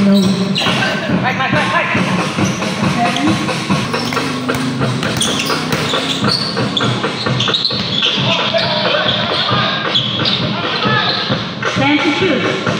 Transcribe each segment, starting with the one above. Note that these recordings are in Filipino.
No. Stand to shoot.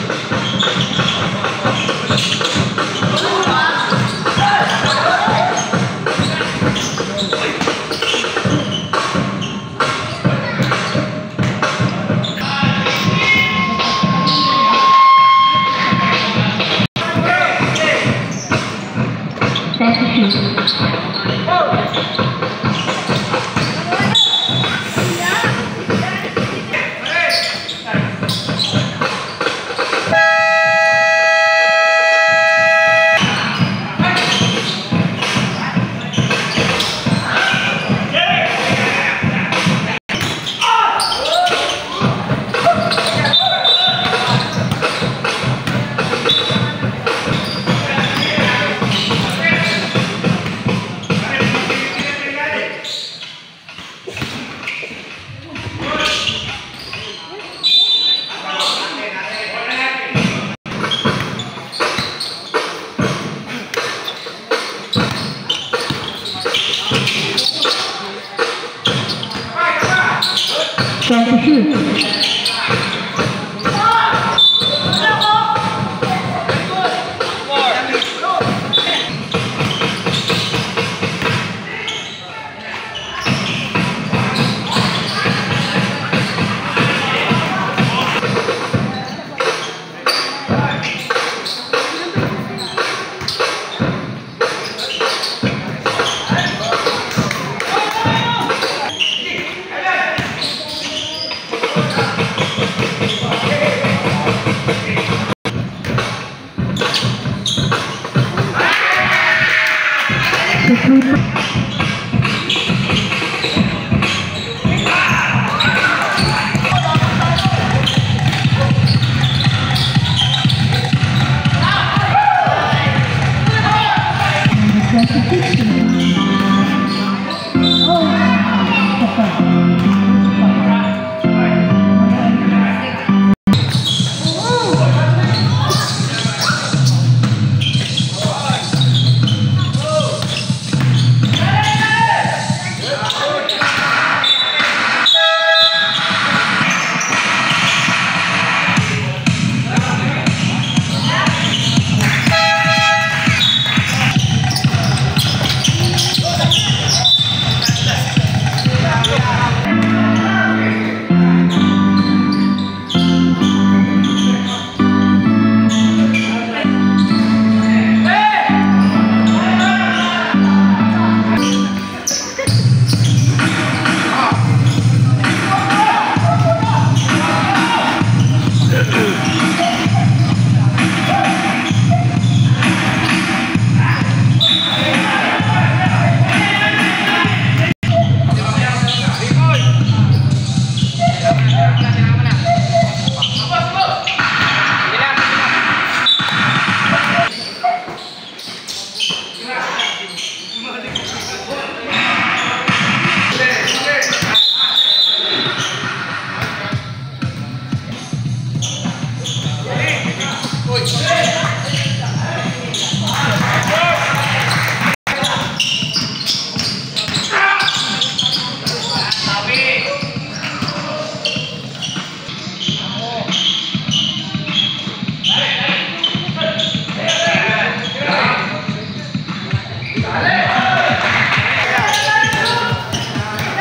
Stand to shoot.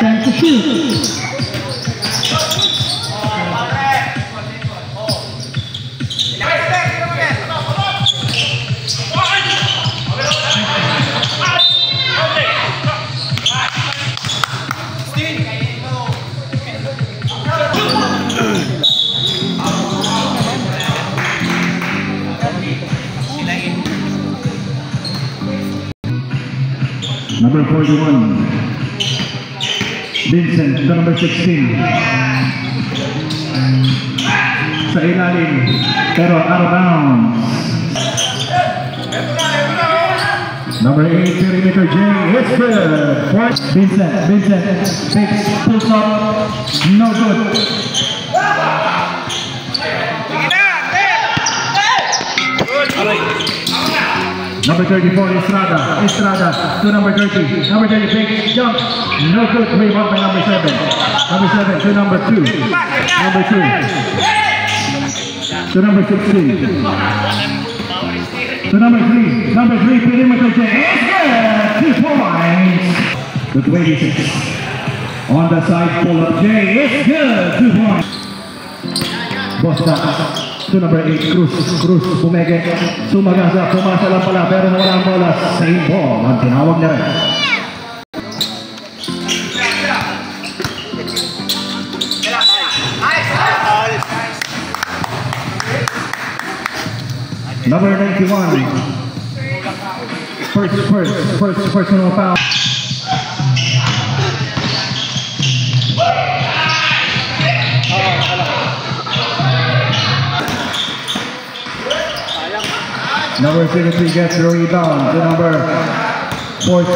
Stand to shoot. Number 41, Vincent, the number 16. Sa ilalim, pero out of bounds. Number 8, perimeter J, hits good. Vincent, takes, pulls up, no good. Good. Number 34, Estrada to number 30. Number 30, fake jump. No good. Rebound by number 7. Number 7 to number 2. Number 2 to number 16. To number 3. Number 3, perimeter check. 2 points. To 26. On the side, pull up J. It's good. 2 points. Bosta to number 8, Cruz, bumege, sumagasa, pumasa lang pala, pero wala ang bola, same ball, ang tinawag na rin. Number 91, first personal foul. Number 33 gets the rebound to number 14.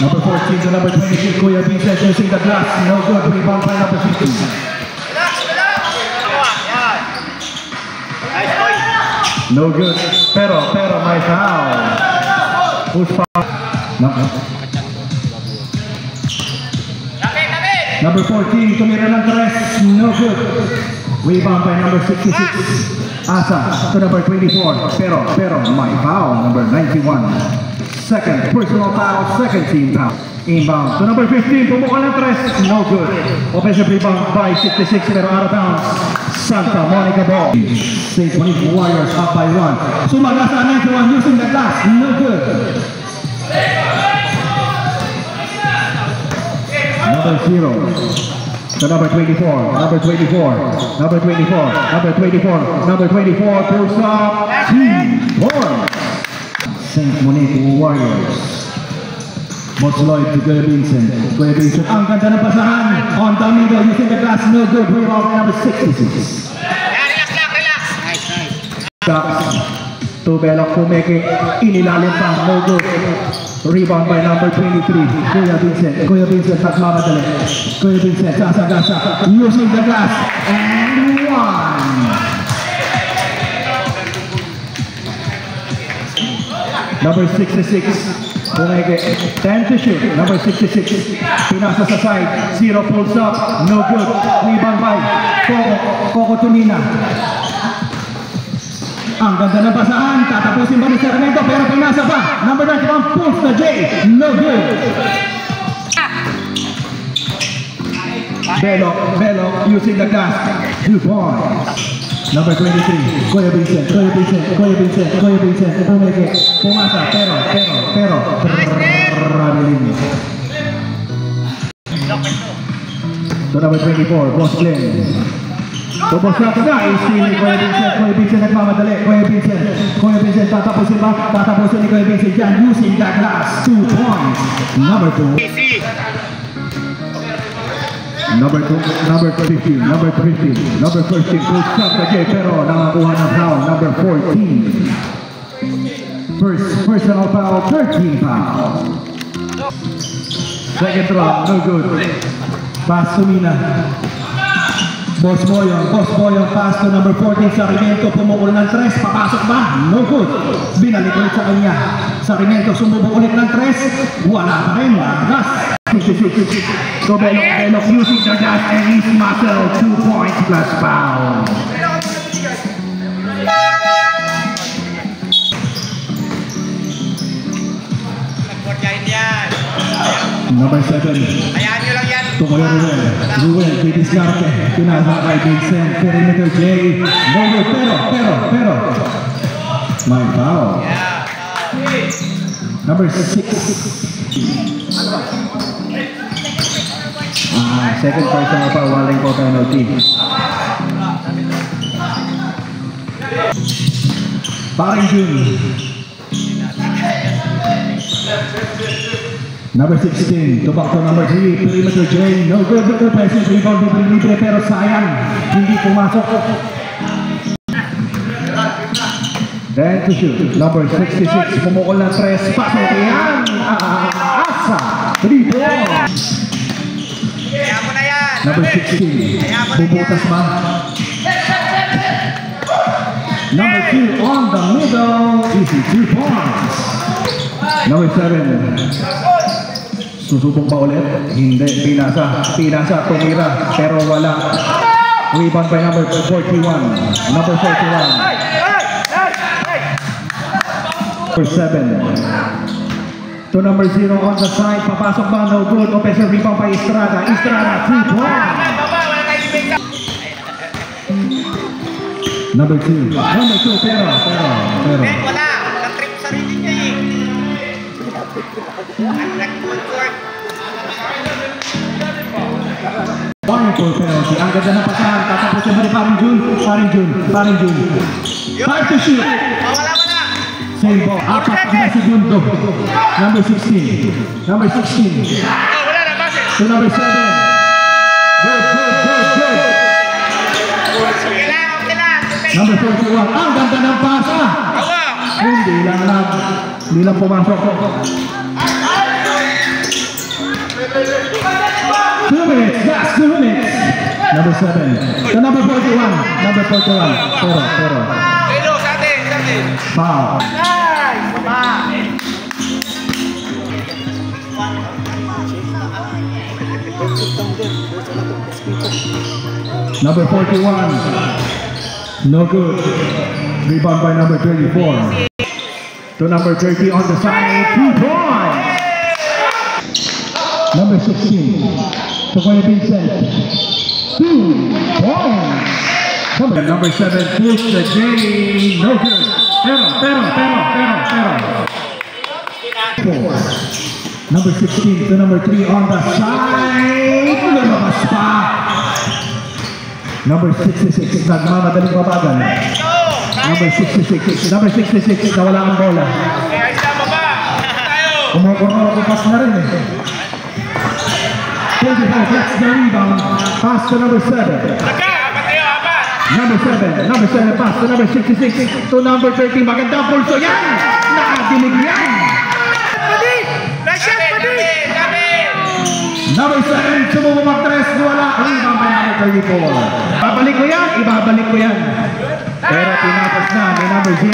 Number 14 to number 26, Kuya Vincent using the glass. No good. Rebound by number 15. No good. Pero, may foul. Who's foul? Number 14, tumira ng 3. No good. Rebound by number 66. Asa to number 24, pero may foul, number 91. Second personal foul, second team foul. Inbound to number 15, pumukal ng 3, no good. Offensive rebound by 66, pero out of bounds. Santa Monica ball. St. Monique Warriors up by 1. Sumagasa 91 using the glass, no good. Number 0. To number 24, number 24, number 24, number 24, number 24, pulls up, 2 points. St. Monique Warriors. Boss Lloyd to Kuya Vincent. Kuya Vincent, ang ganda ng pasahan. On the middle, using the glass, no good. Rebound by number 66. Relax. Nice. To Belok Pumeke, inilalim pa, no good. Rebound by number 23, Kuya Vincent, nagmamadali. Kuya Vincent, sasagasa, using the glass, and 1. Number 66, Pumeke, 10 to shoot. Number 66, pinasa sa side, 0 pulls up, no good. Rebound by Coco Tunina. Ang ganda ng pasahan, tatapusin ba ni Sarmiento, pero pinasa pa. Number 91, pulls the J, no good. Belo, using the glass, 2 points. Number 23, Kuya Vincent, Pumeke, pumasa, pero, rabilin. So number 24, Boss Glenn. Tubos na ito guys, si Kuya Vincent nagmamadali. Kuya Vincent, tatapusin ba? Tatapusin ni Kuya Vincent dyan, using that glass, 2 points. Number 2. Number 15, pull stop the J, pero nakakuha ng foul. Number 14. First personal foul, 13 foul. Second throw, no good. Pass to Mina. Boss Boyong, pass to number 14, Sarmiento, pumukul ng 3, papasok ba? No good. Binalik ulit sa kanya. Sarmiento, sumubok ulit ng 3, wala pa rin, gas. So Belok using the gas and his muscle, 2 points plus foul. Number 7. Hayaan nyo lang yan. Tumayo Ruel, didiskarte, pinasa kay Vincent, perimeter J, no good, pero, may foul. Number 6. Second personal foul, walang po penalty. Paring Jun. Number 16, tubak to number 3, perimeter J, no good, offensive rebound, libre, pero sayang, hindi pumasok. Then to shoot, number 66, pumukol ng 3, pasok yan, Asa, 3 points. Kaya mo na yan. Number 16, bubutas ba? Number 2 on the middle. Easy 2 points. Number 7. Susubong pa ulit. Hindi. Pinasa. Tumira. Pero wala. Rebound by number 41. Number 41. Number 7. To number 0 on the side. Papasok ba? No good. Offensive rebound by Estrada. 3 points. Number 2. Pero. Wala. Nag-trip sa sarili niya eh. One for penalty. Ang ganda ng pasahan. Tatapusin mo ni Paring Jun. 5 to shoot. Wala mo na. Same ball. 4 na segundo. Number 16. Wala na, base. To number 7. Good. Okay lang. Number 41. Ang ganda ng pasa. Awa. Hindi lang pumasok. 2 minutes. That's 2 minutes. Number 7. To number 41. Pero. Hello, sa atin. Foul. Nice! Baba. Number 41. No good. Rebound by number 34. To number 30 on the side. 2 points. Number 16. To Kuya Vincent. 2 points. Number 7 close the game. No good. Pero. 4. Number 16 to number 3 on the side. Lumabas pa. Number 66. Nagmamadaling babagan. Number 66. Nawala ang bola. Kaya isa baba. Tayo. Umupas na rin eh. 25. That's the rebound. Pass to number 7. Number 7 pass to number 66 to number 30. Magandang pulso yan! Nakadilig yan! Number 7, sumubo mag-tres, wala. Rebound by number 34. Ibabalik ko yan. Pero tinapos na ni number 0.